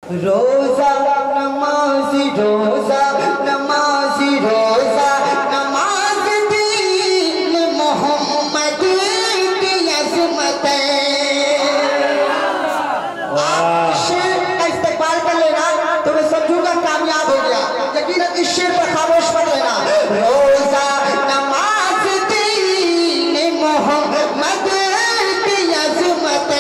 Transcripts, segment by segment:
रोजा नमाजी रोजा नमाजी रोजा नमाज दीन मोहम्मद की अज़मत आप शेर का इस्तेमाल कर लेना तो मैं समझूंगा कामयाब हो गया। यकीनन इस शेर पर खामोश पड़ लेना। रोजा नमाज दीन मोहम्मद की अज़मत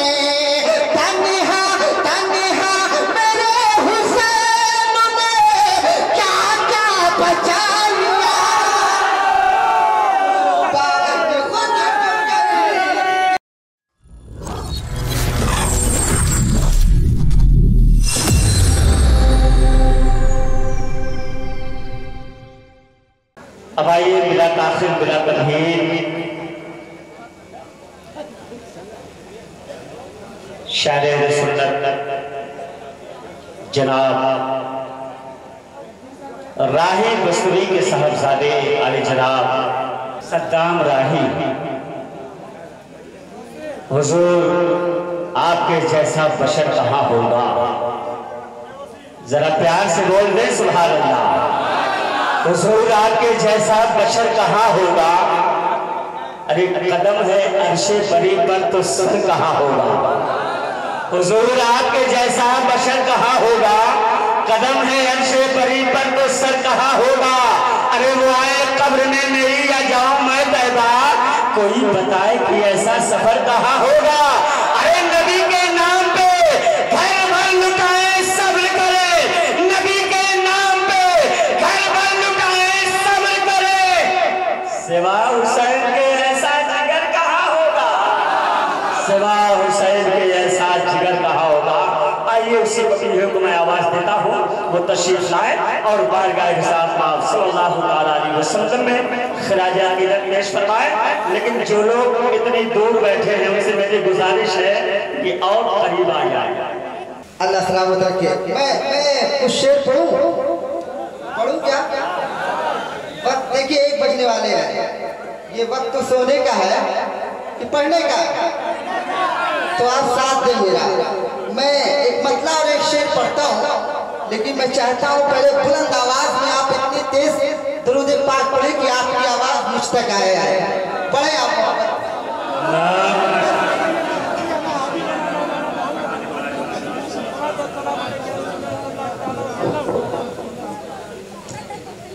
अब आइए बिला ताखिर बिला तमहीर शायर सुन्नत जनाब राही बसरी के साहबजादे आले जनाब सद्दाम राही, हुजूर आपके जैसा बशर कहाँ होगा? जरा प्यार से बोल दे सुभान अल्लाह। हुजूर आपके जैसा बशर कहाँ होगा? अरे कदम है अर्शे बरी पर तो सर कहाँ होगा? हुजूर आपके जैसा बशर कहाँ होगा? कदम है अर्शे बरी पर तो सर कहाँ होगा? अरे वो आए कब्र में मेरी या जाऊं मैं तैबा, कोई बताए कि ऐसा सफर कहाँ होगा? अरे नबी के नाम पे घर भर लुटाए सब्र करे, नबी के नाम पे घर भर लुटाए सब्र करे, सिवा हुसैन के ऐसा जिगर कहाँ होगा? सिवा हुसैन के ऐसा जिगर कहाँ होगा? आइए उसी वकील को मैं आवाज देता हूँ, वो तशरीफ लाए और बारगाह हिसाब सल्लल्लाहु अलैहि वसल्लम में खिराज अकीदत पेश फरमाए। लेकिन जो लोग इतनी दूर बैठे हैं उनसे मेरी गुजारिश है कि और करीब आ जाए। अल्लाह सलामत रखे। मैं कुछ शेर पढ़ूं क्या? वक्त देखिए 1 बजने वाले हैं। ये वक्त तो सोने का है कि पढ़ने का? तो आप साथ दें मेरा। मैं एक मतला और एक शेर पढ़ता हूँ, लेकिन मैं चाहता हूँ पहले बुलंद आवाज में आप इतनी तेज दुरूद पाक पढ़े कि आपकी आवाज मुझ तक आए। पढ़े आप।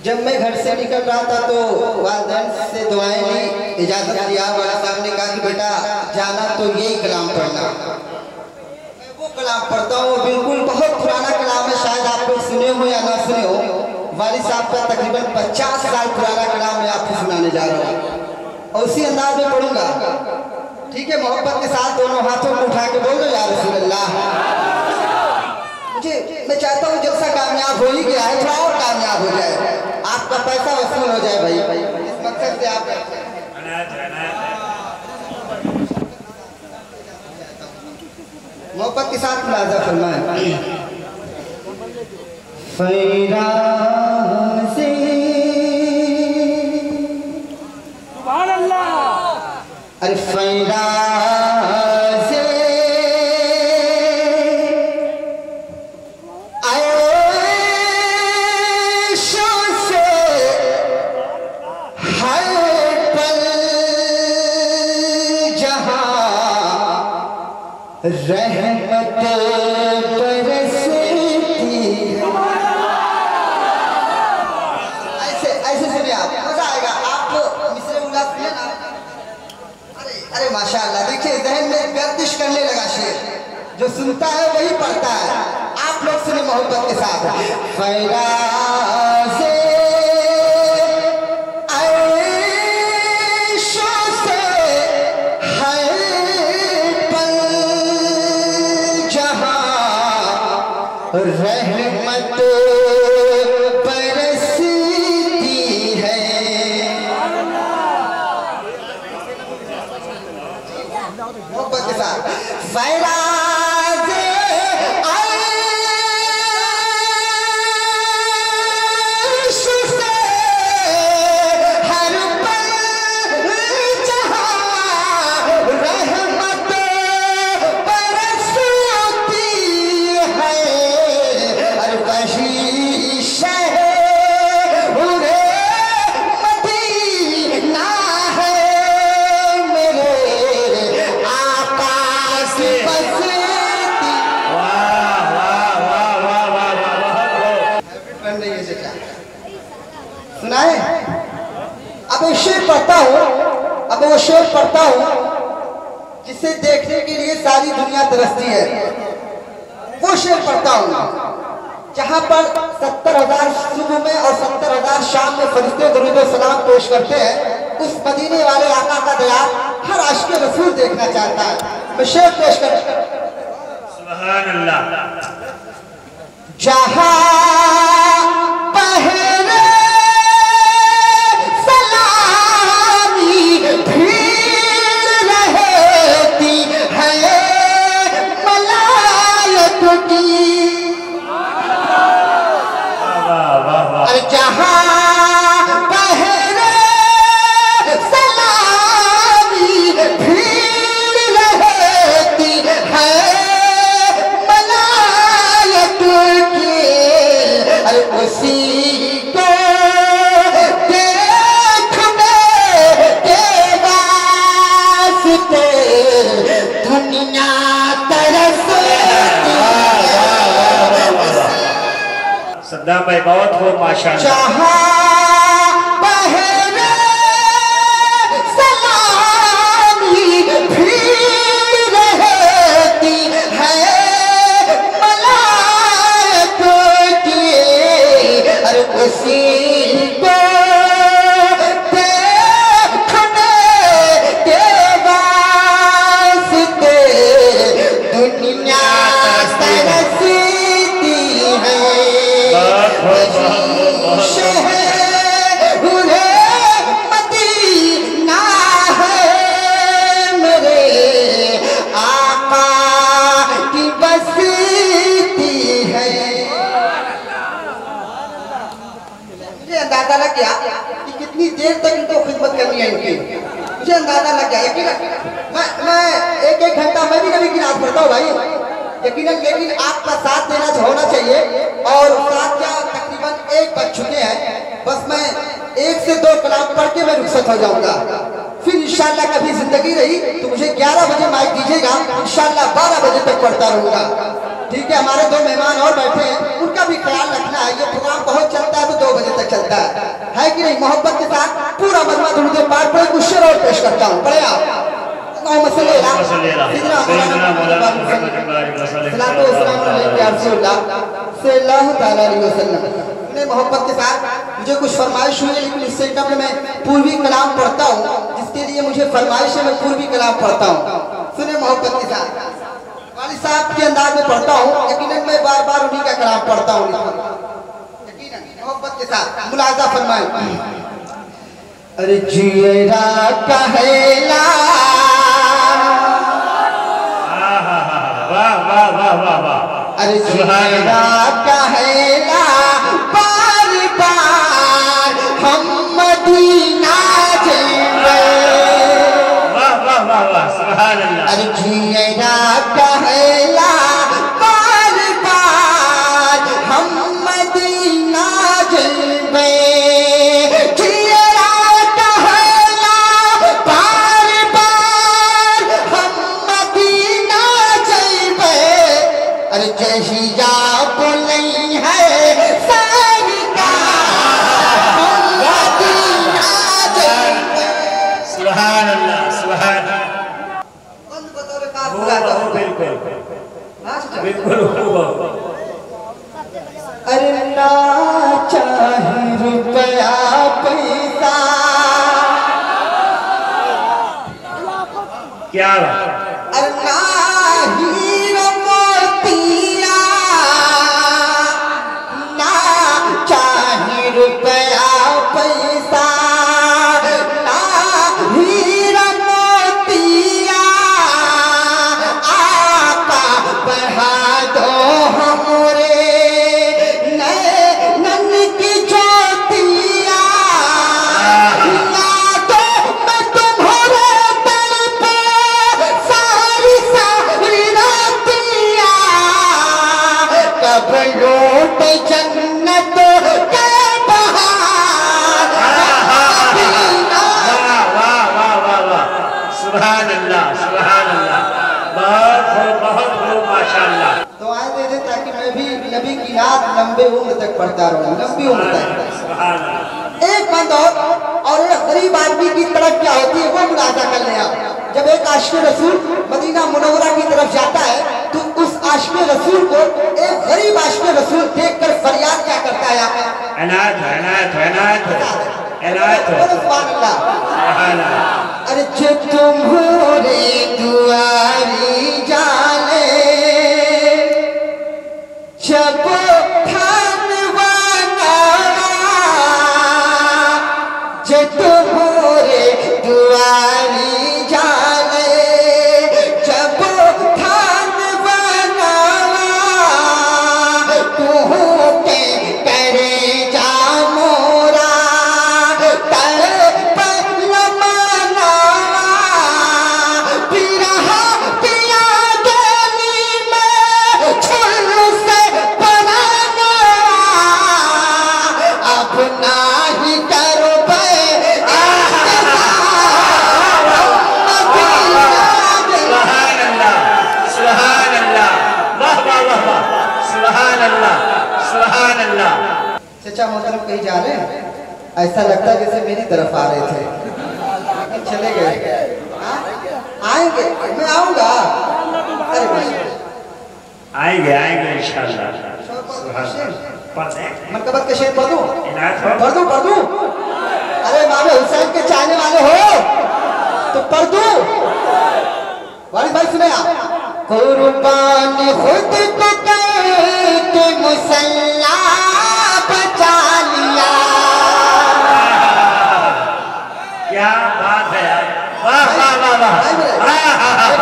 जब मैं घर से निकल रहा था तो वालिदैन से दुआएं ली, इजाजत दिया। वाला साहब ने कहा कि बेटा जाना तो यही कलाम पढ़ना। मैं वो कलाम पढ़ता हूँ, बिल्कुल बहुत पुराना कलाम है, शायद आप लोग सुने हो या ना सुने हो। वालिद साहब का तकरीबन 50 साल पुराना कलाम मैं आपको सुनाने जा रहा हूँ और उसी अंदाज में पढ़ूंगा। ठीक है? मोहब्बत के साथ दोनों हाथों को उठा के बोल दो या रसूल अल्लाह। मैं चाहता हूँ जलसा कामयाब हो ही गया है, थोड़ा और कामयाब हो जाए, आपका पैसा वसूल हो जाए भाई। इस मकसद से आप मोहब्बत के साथ मुलाजा फरमाएं। फैराज़े सुभान अल्लाह। अरे फैराज़े रहमत बरसती। ऐसे सुनिए आप, मजा आएगा। आप मिसरे उल्लास सुने ना? अरे माशाअल्लाह, देखिए जहन में गर्दिश करने लगा शेर। जो सुनता है वही पढ़ता है। आप लोग सुने मोहब्बत के साथ। फैराज़े रहमत बरसती है। मोहब्बत के साथ फैराज़े अर्श से हर पल जहां रहमत बरसती है। पढ़ता हूँ, अब वो शेर पढ़ता हूँ जिसे देखने के लिए सारी दुनिया तरसती है। वो शेर पढ़ता हूँ जहाँ पर 70,000 सुबह में और 70,000 शाम में फरिश्ते दुरूद व सलाम पेश करते हैं। उस मदीने वाले आका का दयाल हर आशिक़ रसूल देखना चाहता है। मैं शेर पेश कर सुभान अल्लाह। जहाँ पहरे सलामी भीड़ रहती है मलायक की, जहाँ पहरे सलामी भीड़ रहती है मलायक की, अरे उसी को देखने के वास्ते दुनिया तरसती है। सदा भाई बहुत हो माशाअल्लाह। जहाँ पहरे सलामी भीड़ रहती है मलाइक की, अरे उसी को देखने के वास्ते दुनिया तरसती है। मदीना है मेरे आका की बस्ती है। मुझे अंदाजा लग गया कि कितनी देर तक इनको खिदमत करनी है इनकी। मुझे अंदाजा लग गया यकीनन मैं एक घंटा मैं भी नबी की नात पढ़ता हूँ भाई यकीनन, लेकिन आपका साथ देना होना चाहिए। और साथ क्या तकरीबन 1 बज चुके हैं, बस मैं 1 से 2 कलाम पढ़ के मैं रुखसत हो जाऊंगा। फिर इंशाल्लाह कभी जिंदगी रही तो मुझे 11 बजे माइक दीजिएगा, इंशाल्लाह 12 बजे तक पढ़ता रहूंगा। ठीक है, हमारे 2 मेहमान और बैठे हैं, उनका भी ख्याल रखना है। ये प्रोग्राम बहुत चलता है तो 2 बजे तक चलता है कि नहीं। मोहब्बत के साथ पूरा मजमा दुरूद पाक पढ़े, कुछ शेर और पेश करता हूँ। पढ़े आप मोहब्बत के साथ मुझे कुछ फरमाइश हुई, लेकिन इससे कबल मैं पूर्वी कलाम पढ़ता हूँ, जिसके लिए मुझे फरमाइश है। मैं पूर्वी कलाम पढ़ता हूँ, सुने मोहब्बत के साथ। वाली साहब के अंदाज में पढ़ता हूँ, यकीनन मैं बार बार उन्हीं का कलाम पढ़ता हूँ यकीनन मोहब्बत के साथ। मुलाजा फरमाए। अरे जियरा कहेला अरे जियरा कहेला बार बार हम मदीना जाएंगे। अरे जियरा कहेला बार बार हम मदीना जाएंगे। अरे ना चाहे रुपया पैसा क्या, अरे ना हीरा मोतिया, ना चाहे रुपया पैसा, ना हीरा मोतिया, आका बढ़ा दो हमरे नैनन की ज्योतिया, यादों में तुम्हारे दर पे सारी सारी रातिया, कब लौट जन्नत के बहार। सुभान अल्लाह, सुभान अल्लाह, बहुत माशाअल्लाह। तो आए दे दे ताकि मैं भी नबी की नात लंबे उम्र तक पढ़ता रहूं, लंबी उम्र तक। एक बंद और और एक गरीब आदमी की तरफ क्या होती है वो मुलाजा कर ले आप। जब एक आशिक रसूल मदीना मुनव्वरा की तरफ जाता है तो उस आशिक रसूल को एक गरीब आशिक रसूल देखकर फरियाद क्या करता है आप? अनाथ अनाथ अनाथ अनाथ। सुभान अल्लाह। अरे जो तुम्हारे दुआरी जाने जब तुम्हारे दुआरी जाने जब थान बनावा तू के करे जा मोरा तड़प लमनावा पिरहा पिया गली में छुल से बनाना अब नाही करो चचा मोहतरम कहीं जा रहे हैं? ऐसा लगता है जैसे मेरी तरफ आ रहे थे, चले गए। आएंगे, मैं आऊंगा। अरे आएंगे आएंगे इंशाअल्लाह। मरकबत के शेर पढ़ दूं? अरे मामे हुसैन के चाहने वाले हो तो पढ़ दूं? वालिद भाई सुने आप। कुर्बान खुद को करके मुसल्ला बचा लिया। क्या बात है यार, वाह वाह वाह वाह।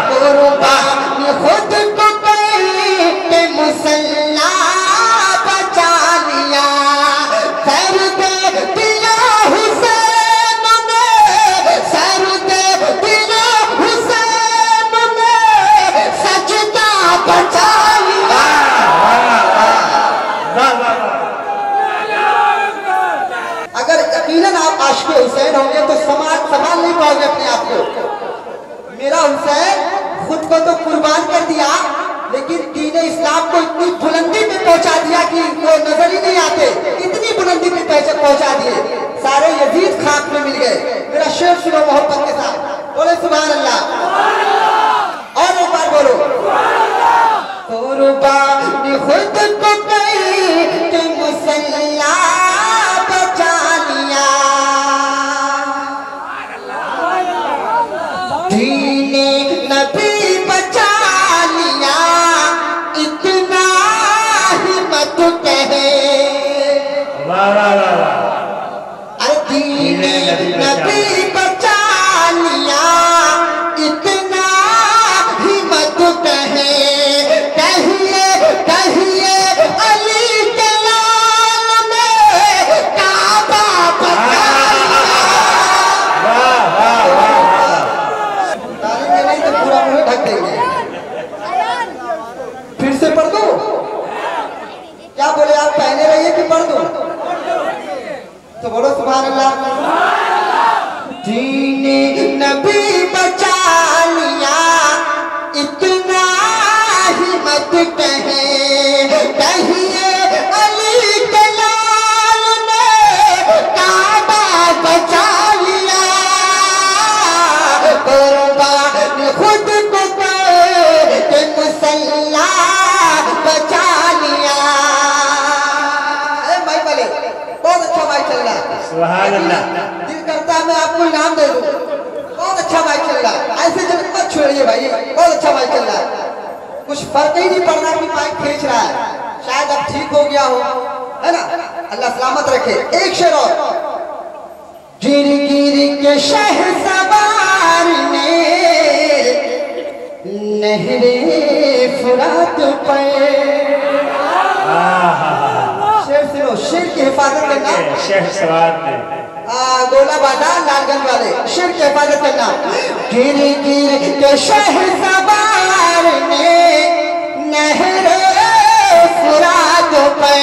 कुर्बान खुद को करके मुसल्ला बचा लिया। सर दे दिया हुसैन ने, सर दे दिया हुसैन ने, सजदा बचा लिया। अगर यकीनन आप आशिक हुसैन होंगे तो संभाल नहीं पाओगे अपने आप को। मेरा हुसैन खुद को तो कुर्बान कर दिया लेकिन दीन इस्लाम को इतनी बुलंदी पे पहुंचा दिया कि वो नजर ही नहीं आते, इतनी बुलंदी पे पहुंचा दिए, सारे यजीद खाक में मिल गए। मेरा शेर सुनो मोहब्बत के साथ, बोले सुभान अल्लाह। और एक बार बोलो कुर्बान खुद को करके मुसल्ला बचा लिया। दीने नबी बचा लिया, इतना हिम्मत कहे। अरे दीने नबी बचा लिया, इतना हिम्मत कहे। कहिए कहिए अली के लाल में काबा बचा नहीं तो पूरा मुंह ढक देंगे। फिर से पढ़ दो? क्या बोले आप? पहने रहिए कि पढ़ दो? तो बोलो सुभान अल्लाह। दीने नबी बचा लिया, इतना हिम्मत कहे। कहिए अली के लाल ने काबा बचा लिया। कुर्बान खुद को करके मुसल्ला बचा लिया। अरे भाई बोले बहुत अच्छा भाई चल रहा है, सुभान अल्लाह। दिल करता है मैं आपको इनाम दे दूं। बहुत अच्छा भाई चल रहा है, ऐसे जब मत छोड़िए भाई, बहुत अच्छा भाई चल रहा है। कुछ फर्क ही नहीं पड़ना कि माइक खींच रहा है, शायद अब ठीक हो गया हो, है ना? अल्लाह सलामत रखे। एक शेर और। गिर गिर के शहसवार ने नहरे फुरात पे। शेर सुनो, शेर की हिफाजत करना। शहसवार ने गोला बाजार लालगंज वाले, शेर की हिफाजत करना। गिर गिर के शहसवार ने नहरे फुरात पे,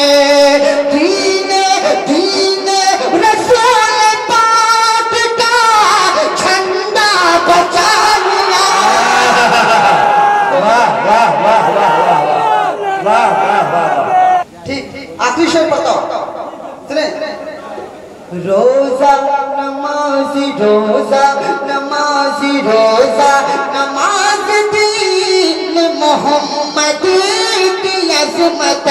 दीने दीने रसूल पाक का झंडा बचा लिया। वाह वाह वाह वाह वाह वाह वाह। ठीक, आखिरी शेर बताओ, सुने। रोजा नमाज नमाजी रोजा नमाजी रोजा नमाज दीन मोहम्मद की अज़मत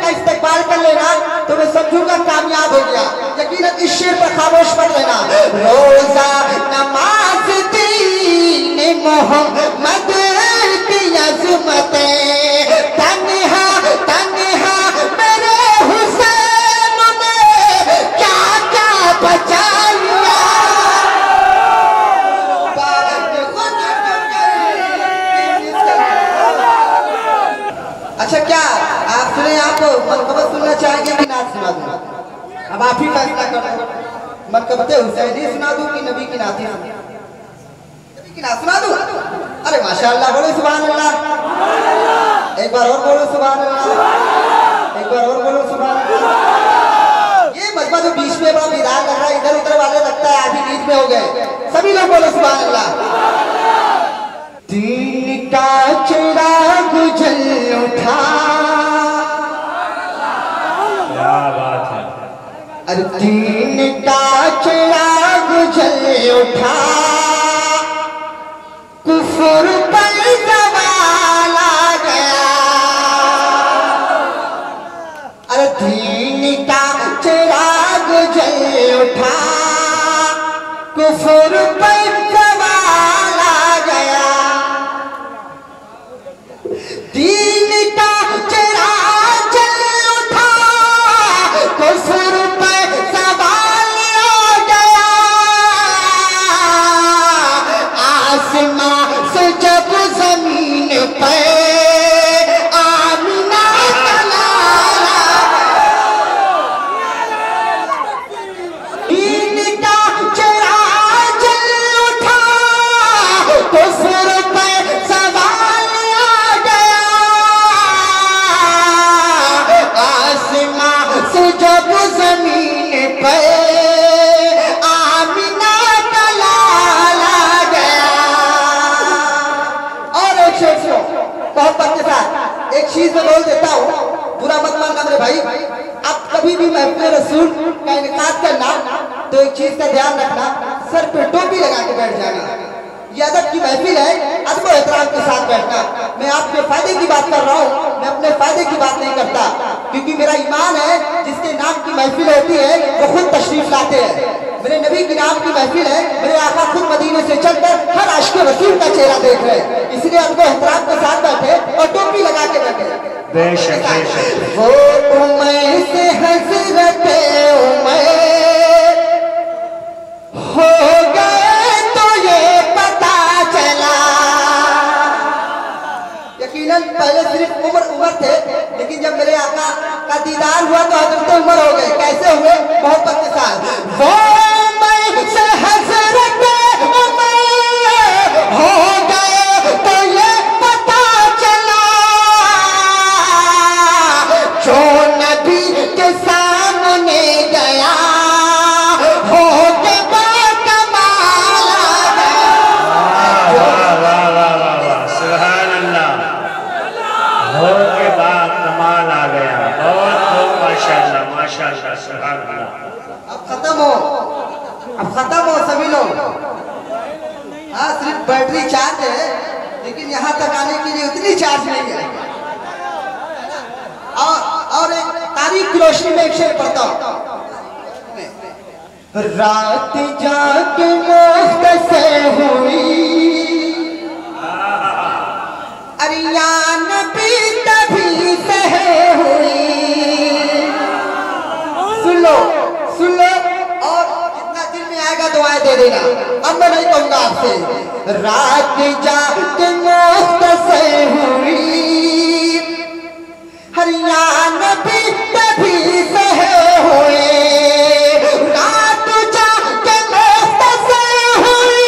इस्तेमाल कर लेना तो मैं समझूंगा कामयाब हो गया। यकीनन इस शेर पर खामोश पढ़ लेना। रोजा नमाज दीन मोहम्मद की अज़मत तन्हा तन्हा मेरे हुसैन ने क्या क्या बचाया। अच्छा क्या आप सुने? आप मनकबत सुनना चाहेंगे कि नात सुना दूं? अब आप ही फैसला करो। मनकबत हुसैनी सुना दूं कि नबी की नात? नबी की नात सुना दूं? अरे माशाअल्लाह, बोलो सुभान अल्लाह। एक बार और बोलो सुभान अल्लाह। एक बार और बोलो सुभान अल्लाह। ये मजमा जो बीच में बड़ा मैदान लग रहा है, इधर उधर वाले लगता है आधी नींद में हो गए। सभी लोग बोलो सुभान अल्लाह। दीन का चिराग जल उठा, क्या बात है। अरे दीन का चिराग जल उठा, कुफर पर ज़वाल आ गया। अरे दीन का चिराग जल उठा, कुफर पर ज़वाल आ गया। दीन का चिराग जल उठा, कुफर पर ज़वाल आ गया। आसमां से जब ज़मीन पर आमिना का लाला, दीन का चिराग जल उठा, कुफर पर ज़वाल आ गया। आसमां से जब ज़मीन पर आमिना का लाला गया। और एक शेर सुनो मोहब्बत के साथ। एक चीज मैं बोल देता हूँ, बुरा मत मानना मेरे भाई। अब कभी भी महफिल रसूल का इनकाद करना तो एक चीज का ध्यान रखना, सर पे टोपी लगा के बैठ जाना। ये अदब की महफिल है, अदब और एहतराम के साथ बैठना। मैं आपके फायदे की बात कर रहा हूँ, मैं अपने फायदे की बात नहीं करता, क्योंकि मेरा ईमान है जिसके नाम की महफिल होती है वो खुद तशरीफ लाते हैं। मेरे नबी के नाम की महफिल है, मेरे आका खुद मदीने से चलकर हर आशिक रसूल का चेहरा देख रहे हैं, इसलिए अदब और एहतराम के साथ बैठे और टोपी लगा के बैठे। बेशक बेशक। वो उमर से हज़रत उमर हो गए तो ये पता चला। यकीनन पहले सिर्फ उमर थे, लेकिन जब मेरे आका का दीदार हुआ तो हज़रत उमर हो गए। कैसे हुए? मोहब्बत के साथ। वो उमर से हज़रत उमर हो गए तो ये पता चला, जो नबी के सामने गया हो के बाकमाल आ गया। वाह वाह वाह वाह वाह, सुभान अल्लाह। हो के बाद कमाल आ गया। बहुत बहुत माशाअल्लाह माशाअल्लाह, सुभान अल्लाह। अब खत्म हो सभी लोग। हाँ, सिर्फ बैटरी चार्ज है, लेकिन यहाँ तक आने के लिए उतनी चार्ज नहीं है। और एक तारीख की रोशनी में एक शेर पढ़ता हूँ। रात जाके मुख्तसर हुई, अरियान भी तभी सहे हुई। सुन लो और जितना दिल में आएगा दुआएं दे देना। अब मैं नहीं कहूंगा आपसे। रात जाके मुख्तसर हुई, हरियान भी तभी सहे हुए। रात जाके मुख्तसर हुई,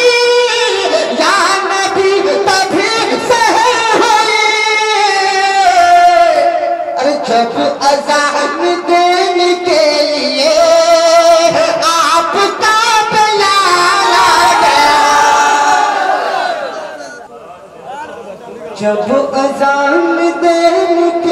यान भी तभी सहे हुई। अरे जब अज़ान देने के लिए आपका बिलाल आ गया, जब अज़ान देने के